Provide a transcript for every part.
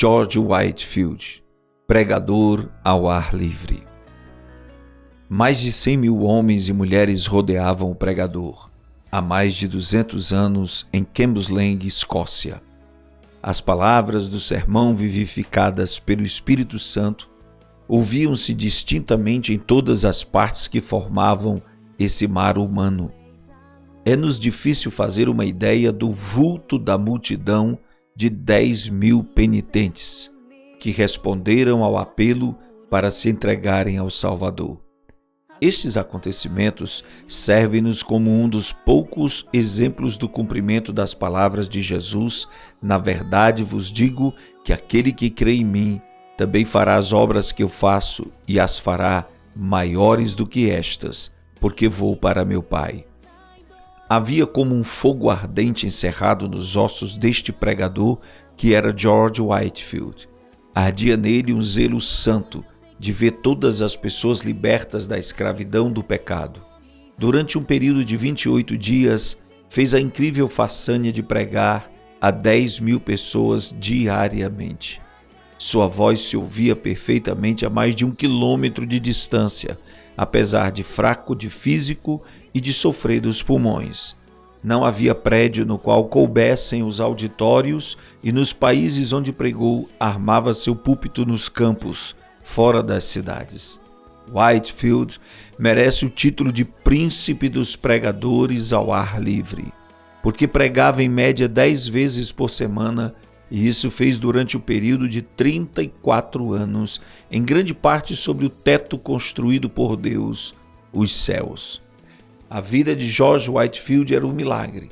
George Whitefield, pregador ao ar livre. Mais de 100 mil homens e mulheres rodeavam o pregador, há mais de 200 anos em Cambuslang, Escócia. As palavras do sermão vivificadas pelo Espírito Santo ouviam-se distintamente em todas as partes que formavam esse mar humano. É-nos difícil fazer uma ideia do vulto da multidão de 10 mil penitentes que responderam ao apelo para se entregarem ao Salvador. Estes acontecimentos servem-nos como um dos poucos exemplos do cumprimento das palavras de Jesus: na verdade vos digo que aquele que crê em mim também fará as obras que eu faço e as fará maiores do que estas, porque vou para meu Pai. Havia como um fogo ardente encerrado nos ossos deste pregador que era George Whitefield. Ardia nele um zelo santo de ver todas as pessoas libertas da escravidão do pecado. Durante um período de 28 dias, fez a incrível façanha de pregar a 10 mil pessoas diariamente. Sua voz se ouvia perfeitamente a mais de 1 quilômetro de distância, apesar de fraco de físico e de sofrer dos pulmões. Não havia prédio no qual coubessem os auditórios e nos países onde pregou, armava seu púlpito nos campos, fora das cidades. Whitefield merece o título de príncipe dos pregadores ao ar livre, porque pregava em média 10 vezes por semana, e isso fez durante o período de 34 anos, em grande parte sobre o teto construído por Deus, os céus. A vida de George Whitefield era um milagre.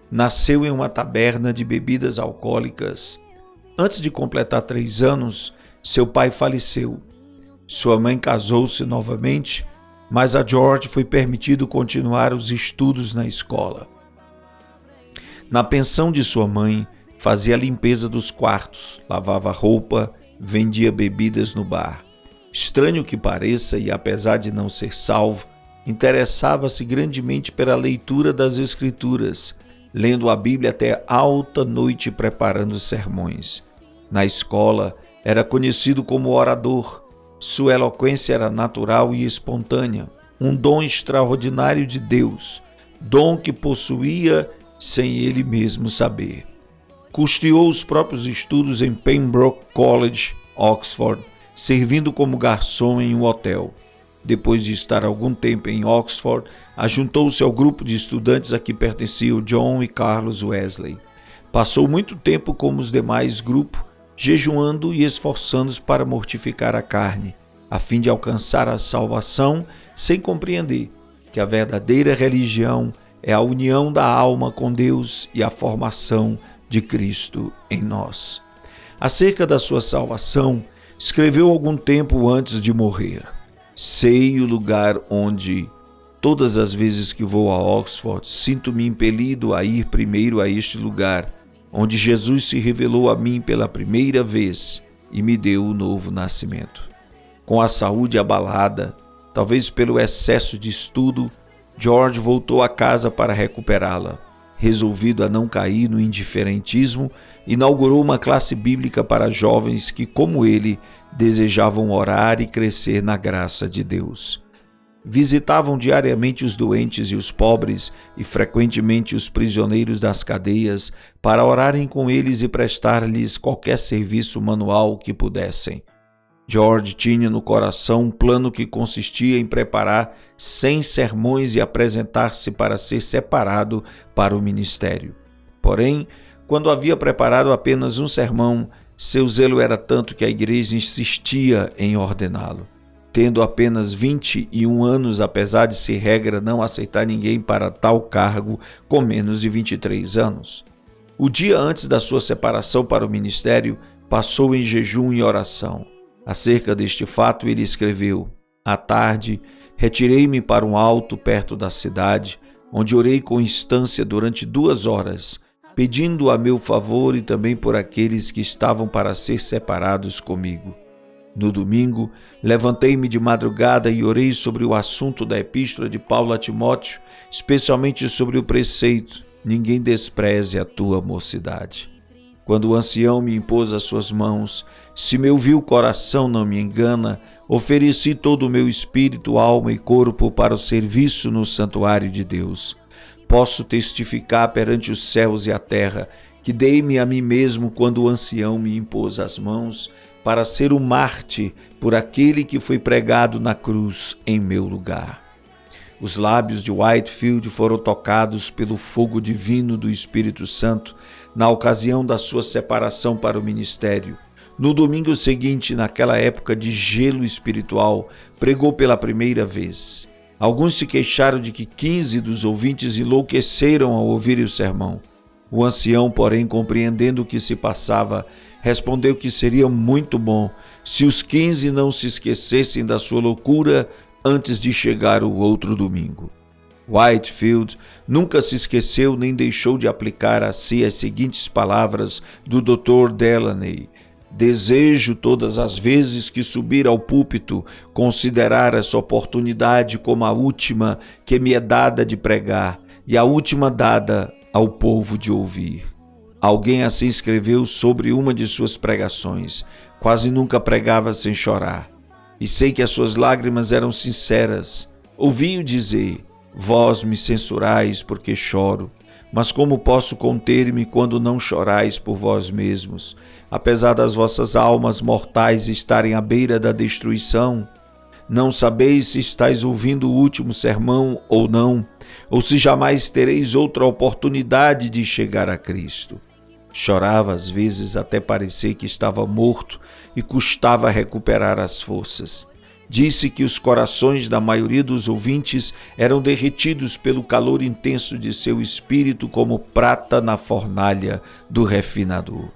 Nasceu em uma taberna de bebidas alcoólicas. Antes de completar 3 anos, seu pai faleceu. Sua mãe casou-se novamente, mas a George foi permitido continuar os estudos na escola. Na pensão de sua mãe, fazia a limpeza dos quartos, lavava roupa, vendia bebidas no bar. Estranho que pareça, e apesar de não ser salvo, interessava-se grandemente pela leitura das Escrituras, lendo a Bíblia até alta noite preparando sermões. Na escola, era conhecido como orador. Sua eloquência era natural e espontânea, um dom extraordinário de Deus, dom que possuía sem ele mesmo saber. Custeou os próprios estudos em Pembroke College, Oxford, servindo como garçom em um hotel. Depois de estar algum tempo em Oxford, ajuntou-se ao grupo de estudantes a que pertenciam John e Carlos Wesley. Passou muito tempo como os demais grupos, jejuando e esforçando-se para mortificar a carne, a fim de alcançar a salvação, sem compreender que a verdadeira religião é a união da alma com Deus e a formação de Cristo em nós. Acerca da sua salvação, escreveu algum tempo antes de morrer: sei o lugar onde, todas as vezes que vou a Oxford, sinto-me impelido a ir primeiro a este lugar, onde Jesus se revelou a mim pela primeira vez e me deu o novo nascimento. Com a saúde abalada, talvez pelo excesso de estudo, George voltou a casa para recuperá-la. Resolvido a não cair no indiferentismo, inaugurou uma classe bíblica para jovens que, como ele, desejavam orar e crescer na graça de Deus. Visitavam diariamente os doentes e os pobres e frequentemente os prisioneiros das cadeias para orarem com eles e prestar-lhes qualquer serviço manual que pudessem. George tinha no coração um plano que consistia em preparar 100 sermões e apresentar-se para ser separado para o ministério. Porém, quando havia preparado apenas um sermão, seu zelo era tanto que a igreja insistia em ordená-lo. Tendo apenas 21 anos, apesar de ser regra não aceitar ninguém para tal cargo com menos de 23 anos. O dia antes da sua separação para o ministério, passou em jejum e oração. Acerca deste fato, ele escreveu: à tarde, retirei-me para um alto perto da cidade, onde orei com instância durante 2 horas, pedindo a meu favor e também por aqueles que estavam para ser separados comigo. No domingo, levantei-me de madrugada e orei sobre o assunto da epístola de Paulo a Timóteo, especialmente sobre o preceito: ninguém despreze a tua mocidade. quando o ancião me impôs as suas mãos, se meu vil coração não me engana, ofereci todo o meu espírito, alma e corpo para o serviço no santuário de Deus. Posso testificar perante os céus e a terra que dei-me a mim mesmo quando o ancião me impôs as mãos para ser o mártir por aquele que foi pregado na cruz em meu lugar. Os lábios de Whitefield foram tocados pelo fogo divino do Espírito Santo na ocasião da sua separação para o ministério. No domingo seguinte, naquela época de gelo espiritual, pregou pela primeira vez. Alguns se queixaram de que 15 dos ouvintes enlouqueceram ao ouvir o sermão. O ancião, porém, compreendendo o que se passava, respondeu que seria muito bom se os 15 não se esquecessem da sua loucura antes de chegar o outro domingo. Whitefield nunca se esqueceu nem deixou de aplicar a si as seguintes palavras do Dr. Delaney: desejo todas as vezes que subir ao púlpito considerar essa oportunidade como a última que me é dada de pregar e a última dada ao povo de ouvir. Alguém assim escreveu sobre uma de suas pregações: quase nunca pregava sem chorar. E sei que as suas lágrimas eram sinceras. Ouvi-o dizer: vós me censurais porque choro, mas como posso conter-me quando não chorais por vós mesmos, apesar das vossas almas mortais estarem à beira da destruição? Não sabeis se estáis ouvindo o último sermão ou não, ou se jamais tereis outra oportunidade de chegar a Cristo. Chorava às vezes até parecer que estava morto e custava recuperar as forças. Disse que os corações da maioria dos ouvintes eram derretidos pelo calor intenso de seu espírito como prata na fornalha do refinador.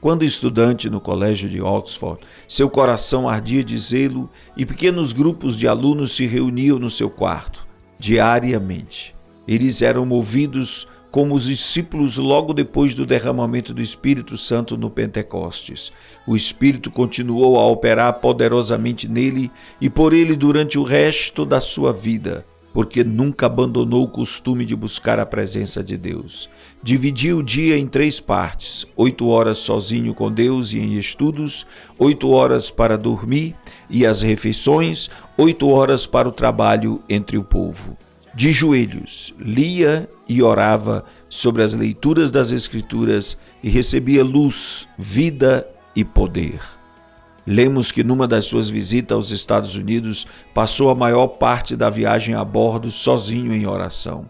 Quando estudante no colégio de Oxford, seu coração ardia de zelo e pequenos grupos de alunos se reuniam no seu quarto, diariamente. Eles eram movidos como os discípulos logo depois do derramamento do Espírito Santo no Pentecostes. O Espírito continuou a operar poderosamente nele e por ele durante o resto da sua vida, porque nunca abandonou o costume de buscar a presença de Deus. Dividia o dia em 3 partes: 8 horas sozinho com Deus e em estudos, 8 horas para dormir e as refeições, 8 horas para o trabalho entre o povo. De joelhos, lia e orava sobre as leituras das Escrituras e recebia luz, vida e poder. Lemos que numa das suas visitas aos Estados Unidos, passou a maior parte da viagem a bordo sozinho em oração.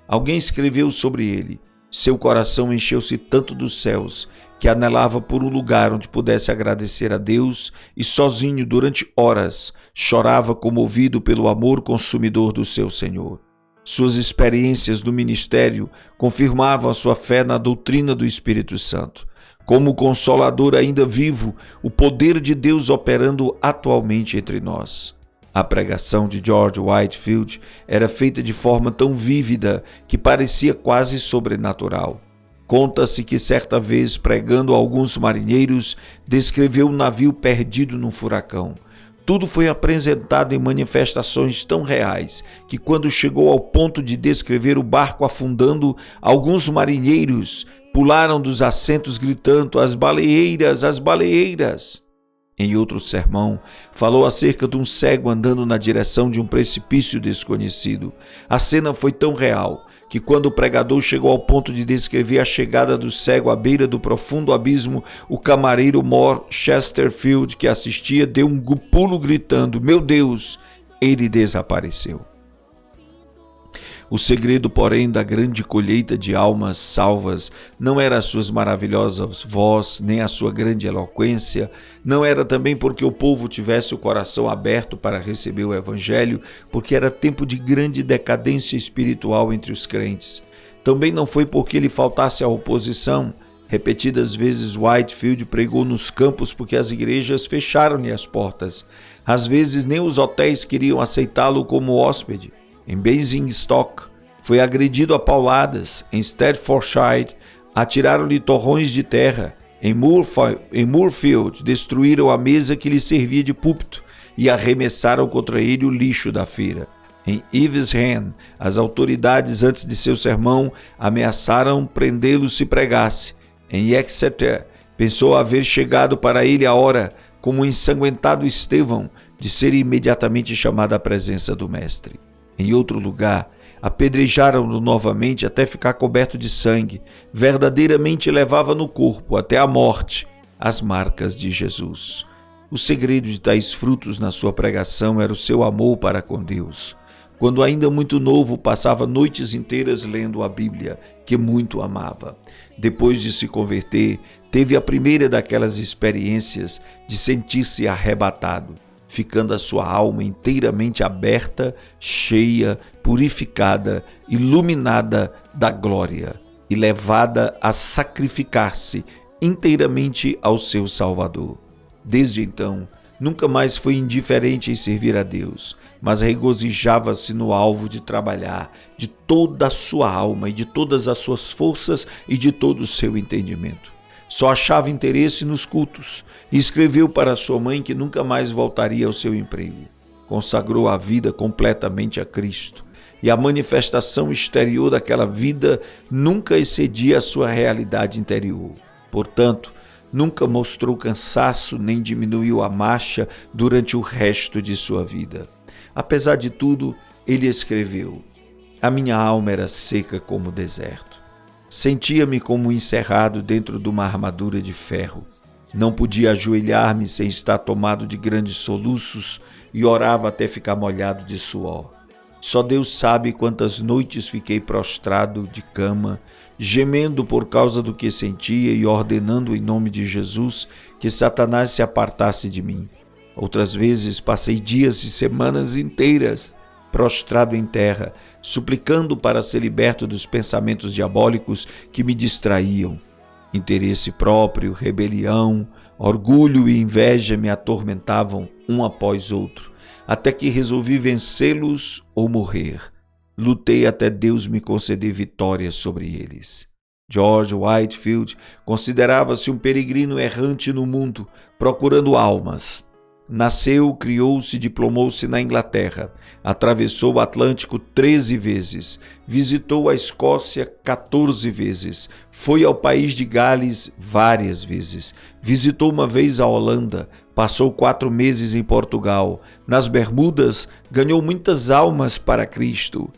Alguém escreveu sobre ele: seu coração encheu-se tanto dos céus que anelava por um lugar onde pudesse agradecer a Deus e sozinho durante horas chorava comovido pelo amor consumidor do seu Senhor. Suas experiências no ministério confirmavam a sua fé na doutrina do Espírito Santo. Como Consolador ainda vivo, o poder de Deus operando atualmente entre nós. A pregação de George Whitefield era feita de forma tão vívida que parecia quase sobrenatural. Conta-se que certa vez, pregando a alguns marinheiros, descreveu um navio perdido num furacão. Tudo foi apresentado em manifestações tão reais que, quando chegou ao ponto de descrever o barco afundando, alguns marinheiros pularam dos assentos gritando: as baleeiras, as baleeiras! Em outro sermão, falou acerca de um cego andando na direção de um precipício desconhecido. A cena foi tão real que, quando o pregador chegou ao ponto de descrever a chegada do cego à beira do profundo abismo, o camareiro Mor Chesterfield, que assistia, deu um pulo gritando: meu Deus, ele desapareceu. O segredo, porém, da grande colheita de almas salvas não era as suas maravilhosas vozes, nem a sua grande eloquência, não era também porque o povo tivesse o coração aberto para receber o Evangelho, porque era tempo de grande decadência espiritual entre os crentes. Também não foi porque lhe faltasse a oposição. Repetidas vezes Whitefield pregou nos campos porque as igrejas fecharam-lhe as portas. Às vezes nem os hotéis queriam aceitá-lo como hóspede. Em Basingstoke, foi agredido a pauladas. Em Staffordshire, atiraram-lhe torrões de terra. Em Moorfield, destruíram a mesa que lhe servia de púlpito e arremessaram contra ele o lixo da feira. Em Evesham, as autoridades, antes de seu sermão, ameaçaram prendê-lo se pregasse. Em Exeter, pensou haver chegado para ele a hora, como o ensanguentado Estevão, de ser imediatamente chamado à presença do Mestre. Em outro lugar, apedrejaram-no novamente até ficar coberto de sangue. Verdadeiramente levava no corpo, até a morte, as marcas de Jesus. O segredo de tais frutos na sua pregação era o seu amor para com Deus. Quando ainda muito novo, passava noites inteiras lendo a Bíblia, que muito amava. Depois de se converter, teve a primeira daquelas experiências de sentir-se arrebatado, ficando a sua alma inteiramente aberta, cheia, purificada, iluminada da glória e levada a sacrificar-se inteiramente ao seu Salvador. Desde então, nunca mais foi indiferente em servir a Deus, mas regozijava-se no alvo de trabalhar de toda a sua alma e de todas as suas forças e de todo o seu entendimento. Só achava interesse nos cultos e escreveu para sua mãe que nunca mais voltaria ao seu emprego. Consagrou a vida completamente a Cristo e a manifestação exterior daquela vida nunca excedia a sua realidade interior. Portanto, nunca mostrou cansaço nem diminuiu a marcha durante o resto de sua vida. Apesar de tudo, ele escreveu: a minha alma era seca como o deserto. Sentia-me como encerrado dentro de uma armadura de ferro. Não podia ajoelhar-me sem estar tomado de grandes soluços e orava até ficar molhado de suor. Só Deus sabe quantas noites fiquei prostrado de cama, gemendo por causa do que sentia e ordenando em nome de Jesus que Satanás se apartasse de mim. Outras vezes passei dias e semanas inteiras prostrado em terra, suplicando para ser liberto dos pensamentos diabólicos que me distraíam. Interesse próprio, rebelião, orgulho e inveja me atormentavam um após outro, até que resolvi vencê-los ou morrer. Lutei até Deus me conceder vitória sobre eles. George Whitefield considerava-se um peregrino errante no mundo, procurando almas. Nasceu, criou-se, diplomou-se na Inglaterra, atravessou o Atlântico 13 vezes, visitou a Escócia 14 vezes, foi ao país de Gales várias vezes, visitou uma vez a Holanda, passou 4 meses em Portugal, nas Bermudas ganhou muitas almas para Cristo,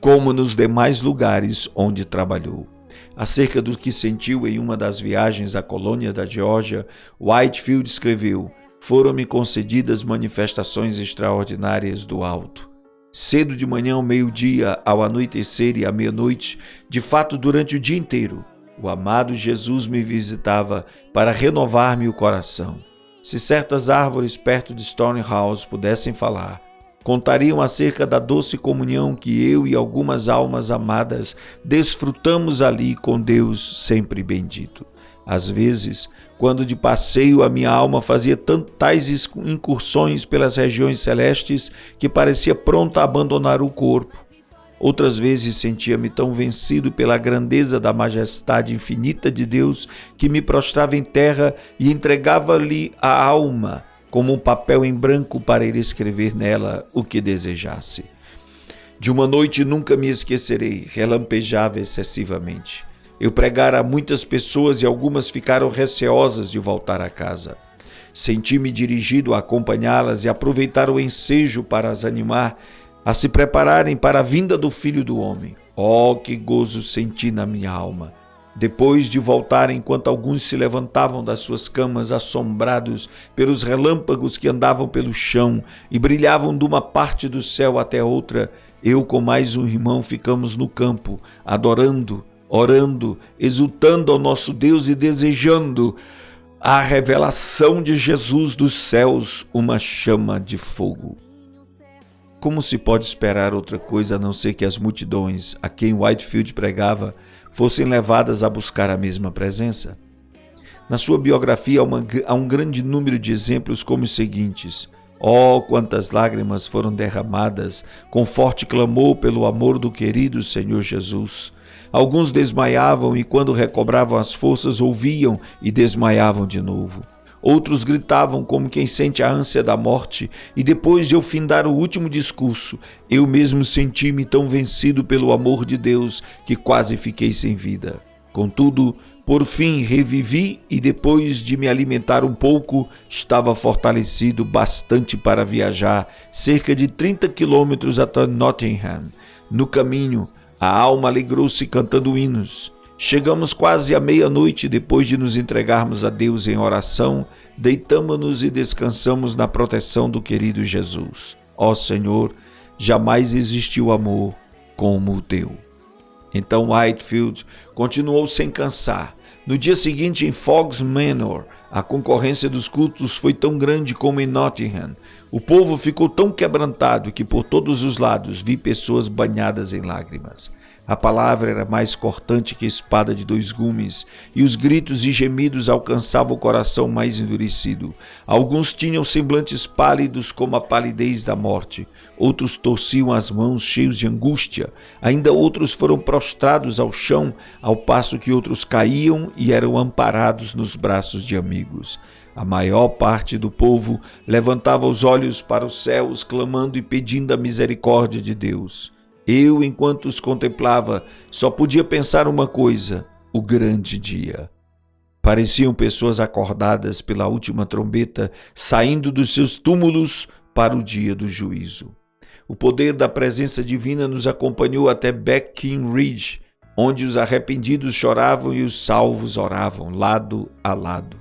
como nos demais lugares onde trabalhou. Acerca do que sentiu em uma das viagens à colônia da Geórgia, Whitefield escreveu: foram-me concedidas manifestações extraordinárias do alto. Cedo de manhã ao meio-dia, ao anoitecer e à meia-noite, de fato durante o dia inteiro, o amado Jesus me visitava para renovar-me o coração. Se certas árvores perto de Stonehouse pudessem falar, contariam acerca da doce comunhão que eu e algumas almas amadas desfrutamos ali com Deus sempre bendito. Às vezes, quando de passeio a minha alma fazia tais incursões pelas regiões celestes que parecia pronta a abandonar o corpo. Outras vezes sentia-me tão vencido pela grandeza da majestade infinita de Deus que me prostrava em terra e entregava-lhe a alma como um papel em branco para ele escrever nela o que desejasse. De uma noite nunca me esquecerei, relampejava excessivamente. Eu pregara a muitas pessoas e algumas ficaram receosas de voltar a casa. Senti-me dirigido a acompanhá-las e aproveitar o ensejo para as animar a se prepararem para a vinda do Filho do Homem. Oh, que gozo senti na minha alma! Depois de voltar, enquanto alguns se levantavam das suas camas assombrados pelos relâmpagos que andavam pelo chão e brilhavam de uma parte do céu até outra, eu com mais um irmão ficamos no campo, adorando, orando, exultando ao nosso Deus e desejando a revelação de Jesus dos céus, uma chama de fogo. Como se pode esperar outra coisa a não ser que as multidões a quem Whitefield pregava fossem levadas a buscar a mesma presença? Na sua biografia há um grande número de exemplos como os seguintes: oh, quantas lágrimas foram derramadas com forte clamor pelo amor do querido Senhor Jesus. Alguns desmaiavam e, quando recobravam as forças, ouviam e desmaiavam de novo. Outros gritavam como quem sente a ânsia da morte, e depois de eu findar o último discurso, eu mesmo senti-me tão vencido pelo amor de Deus que quase fiquei sem vida. Contudo, Por fim, revivi e depois de me alimentar um pouco, estava fortalecido bastante para viajar cerca de 30 quilômetros até Nottingham. No caminho, a alma alegrou-se cantando hinos. Chegamos quase à meia-noite. Depois de nos entregarmos a Deus em oração, deitamo-nos e descansamos na proteção do querido Jesus. Ó Senhor, jamais existiu amor como o teu. Então Whitefield continuou sem cansar. No dia seguinte, em Foggs Manor, a concorrência dos cultos foi tão grande como em Nottingham. O povo ficou tão quebrantado que por todos os lados vi pessoas banhadas em lágrimas. A palavra era mais cortante que espada de dois gumes, e os gritos e gemidos alcançavam o coração mais endurecido. Alguns tinham semblantes pálidos como a palidez da morte, outros torciam as mãos cheios de angústia, ainda outros foram prostrados ao chão, ao passo que outros caíam e eram amparados nos braços de amigos. A maior parte do povo levantava os olhos para os céus, clamando e pedindo a misericórdia de Deus. Eu, enquanto os contemplava, só podia pensar uma coisa: o grande dia. Pareciam pessoas acordadas pela última trombeta, saindo dos seus túmulos para o dia do juízo. O poder da presença divina nos acompanhou até Breckinridge, onde os arrependidos choravam e os salvos oravam, lado a lado.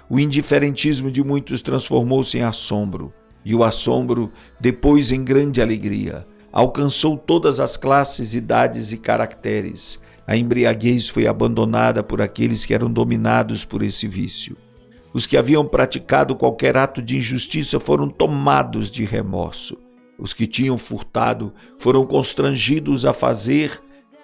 O indiferentismo de muitos transformou-se em assombro, e o assombro depois em grande alegria. Alcançou todas as classes, idades e caracteres. A embriaguez foi abandonada por aqueles que eram dominados por esse vício. Os que haviam praticado qualquer ato de injustiça foram tomados de remorso. Os que tinham furtado foram constrangidos a fazer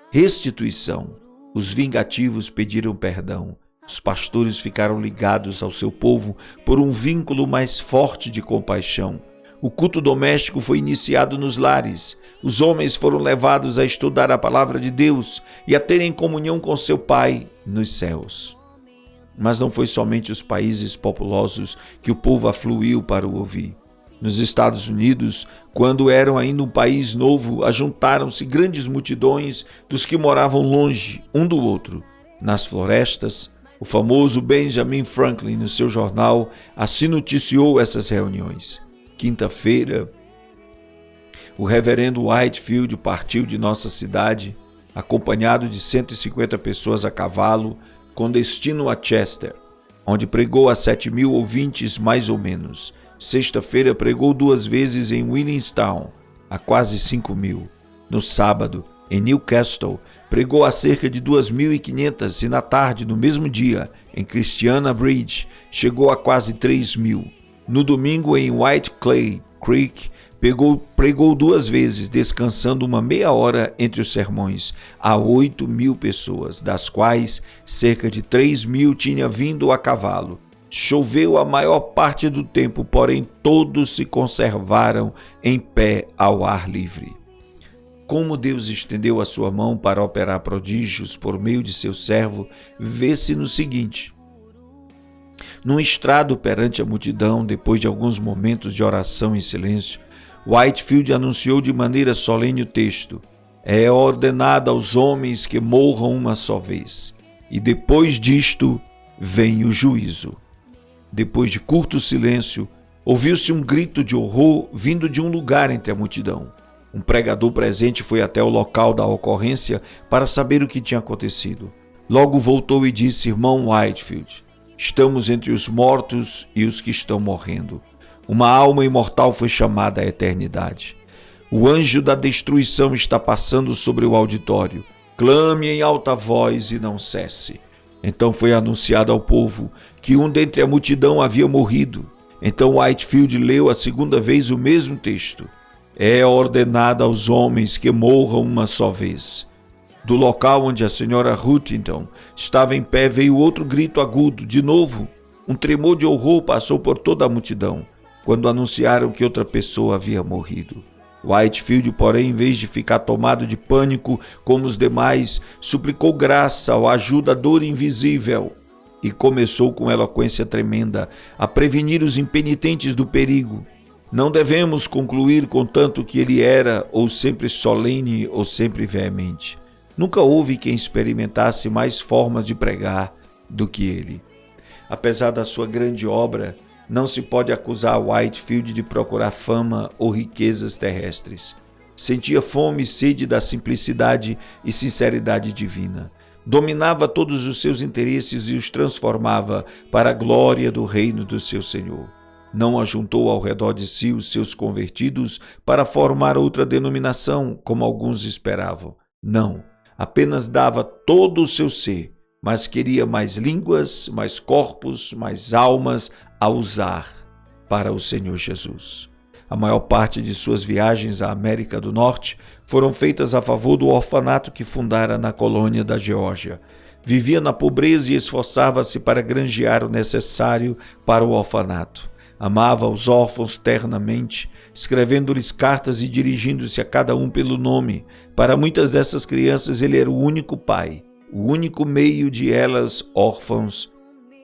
restituição. Os vingativos pediram perdão. Os pastores ficaram ligados ao seu povo por um vínculo mais forte de compaixão. O culto doméstico foi iniciado nos lares. Os homens foram levados a estudar a palavra de Deus e a terem comunhão com seu Pai nos céus. Mas não foi somente os países populosos que o povo afluiu para o ouvir. Nos Estados Unidos, quando eram ainda um país novo, ajuntaram-se grandes multidões dos que moravam longe um do outro. Nas florestas, o famoso Benjamin Franklin, no seu jornal, assim noticiou essas reuniões. Quinta-feira, o reverendo Whitefield partiu de nossa cidade, acompanhado de 150 pessoas a cavalo, com destino a Chester, onde pregou a 7.000 ouvintes mais ou menos. Sexta-feira pregou 2 vezes em Williamstown, a quase 5.000. No sábado, em Newcastle, pregou a cerca de 2.500 e na tarde, no mesmo dia, em Christiana Bridge, chegou a quase 3.000. No domingo, em White Clay Creek, pregou 2 vezes, descansando uma meia hora entre os sermões, a 8.000 pessoas, das quais cerca de 3.000 tinha vindo a cavalo. Choveu a maior parte do tempo, porém todos se conservaram em pé ao ar livre. Como Deus estendeu a sua mão para operar prodígios por meio de seu servo, vê-se no seguinte. Num estrado perante a multidão, depois de alguns momentos de oração em silêncio, Whitefield anunciou de maneira solene o texto: é ordenado aos homens que morram uma só vez, e depois disto vem o juízo. Depois de curto silêncio, ouviu-se um grito de horror vindo de um lugar entre a multidão. Um pregador presente foi até o local da ocorrência para saber o que tinha acontecido. Logo voltou e disse: irmão Whitefield, estamos entre os mortos e os que estão morrendo. Uma alma imortal foi chamada à eternidade. O anjo da destruição está passando sobre o auditório. Clame em alta voz e não cesse. Então foi anunciado ao povo que um dentre a multidão havia morrido. Então Whitefield leu a segunda vez o mesmo texto. É ordenado aos homens que morram uma só vez. Do local onde a senhora Huntington estava em pé veio outro grito agudo. De novo, um tremor de horror passou por toda a multidão, quando anunciaram que outra pessoa havia morrido. Whitefield, porém, em vez de ficar tomado de pânico como os demais, suplicou graça ao ajudador invisível e começou com eloquência tremenda a prevenir os impenitentes do perigo. Não devemos concluir contanto que ele era ou sempre solene ou sempre veemente. Nunca houve quem experimentasse mais formas de pregar, do que ele. Apesar da sua grande obra, não se pode acusar Whitefield de procurar fama ou riquezas terrestres. Sentia fome e sede da simplicidade e sinceridade divina. Dominava todos os seus interesses e os transformava para a glória do reino do seu Senhor. Não ajuntou ao redor de si os seus convertidos para formar outra denominação, como alguns esperavam. Não, apenas dava todo o seu ser, mas queria mais línguas, mais corpos, mais almas a usar para o Senhor Jesus. A maior parte de suas viagens à América do Norte foram feitas a favor do orfanato que fundara na colônia da Geórgia. Vivia na pobreza e esforçava-se para granjear o necessário para o orfanato. Amava os órfãos ternamente, escrevendo-lhes cartas e dirigindo-se a cada um pelo nome. Para muitas dessas crianças ele era o único pai, o único meio de elas, órfãos,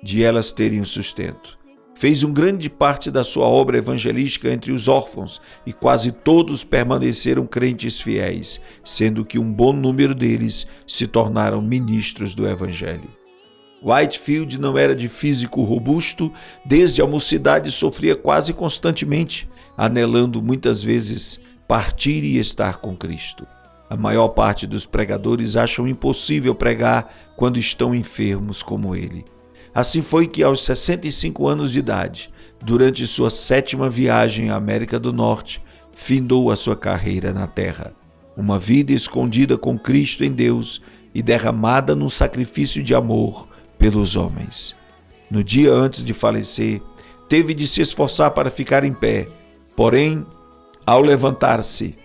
de elas terem o sustento. Fez grande parte da sua obra evangelística entre os órfãos e quase todos permaneceram crentes fiéis, sendo que um bom número deles se tornaram ministros do evangelho. Whitefield não era de físico robusto, desde a mocidade sofria quase constantemente, anelando muitas vezes partir e estar com Cristo. A maior parte dos pregadores acham impossível pregar quando estão enfermos como ele. Assim foi que aos 65 anos de idade, durante sua 7ª viagem à América do Norte, findou a sua carreira na terra. Uma vida escondida com Cristo em Deus e derramada num sacrifício de amor pelos homens. No dia antes de falecer, teve de se esforçar para ficar em pé. Porém, ao levantar-se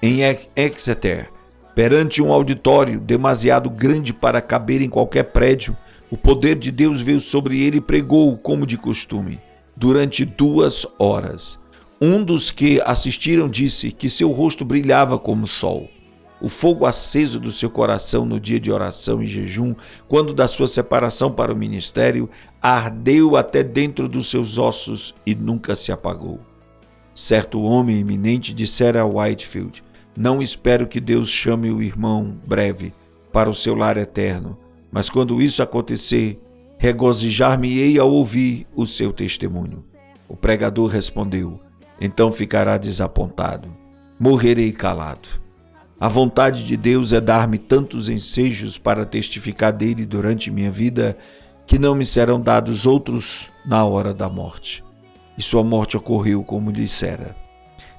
em Exeter, perante um auditório demasiado grande para caber em qualquer prédio, o poder de Deus veio sobre ele e pregou como de costume, durante 2 horas. Um dos que assistiram disse que seu rosto brilhava como o sol. O fogo aceso do seu coração no dia de oração e jejum, quando da sua separação para o ministério, ardeu até dentro dos seus ossos e nunca se apagou. Certo homem eminente dissera a Whitefield: "Não espero que Deus chame o irmão breve para o seu lar eterno, mas quando isso acontecer, regozijar-me-ei ao ouvir o seu testemunho." O pregador respondeu: "Então ficará desapontado. Morrerei calado. A vontade de Deus é dar-me tantos ensejos para testificar dele durante minha vida, que não me serão dados outros na hora da morte." E sua morte ocorreu como dissera.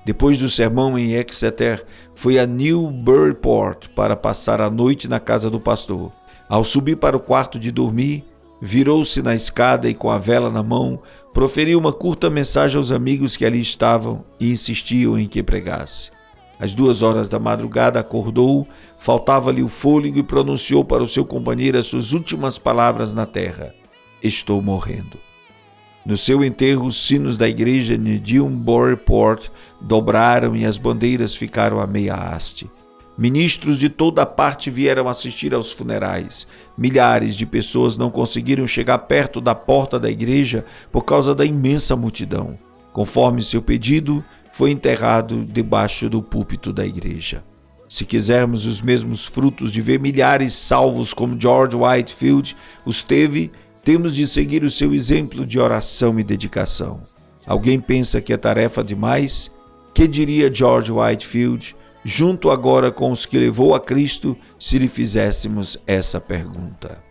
Depois do sermão em Exeter, foi a Newburyport para passar a noite na casa do pastor. Ao subir para o quarto de dormir, virou-se na escada e, com a vela na mão, proferiu uma curta mensagem aos amigos que ali estavam e insistiam em que pregasse. Às 2 horas da madrugada acordou, faltava-lhe o fôlego e pronunciou para o seu companheiro as suas últimas palavras na terra: "Estou morrendo." No seu enterro, os sinos da igreja de Newburyport dobraram e as bandeiras ficaram a meia haste. Ministros de toda a parte vieram assistir aos funerais. Milhares de pessoas não conseguiram chegar perto da porta da igreja por causa da imensa multidão. Conforme seu pedido, foi enterrado debaixo do púlpito da igreja. Se quisermos os mesmos frutos de ver milhares salvos como George Whitefield os teve, temos de seguir o seu exemplo de oração e dedicação. Alguém pensa que é tarefa demais? Que diria George Whitefield, junto agora com os que levou a Cristo, se lhe fizéssemos essa pergunta?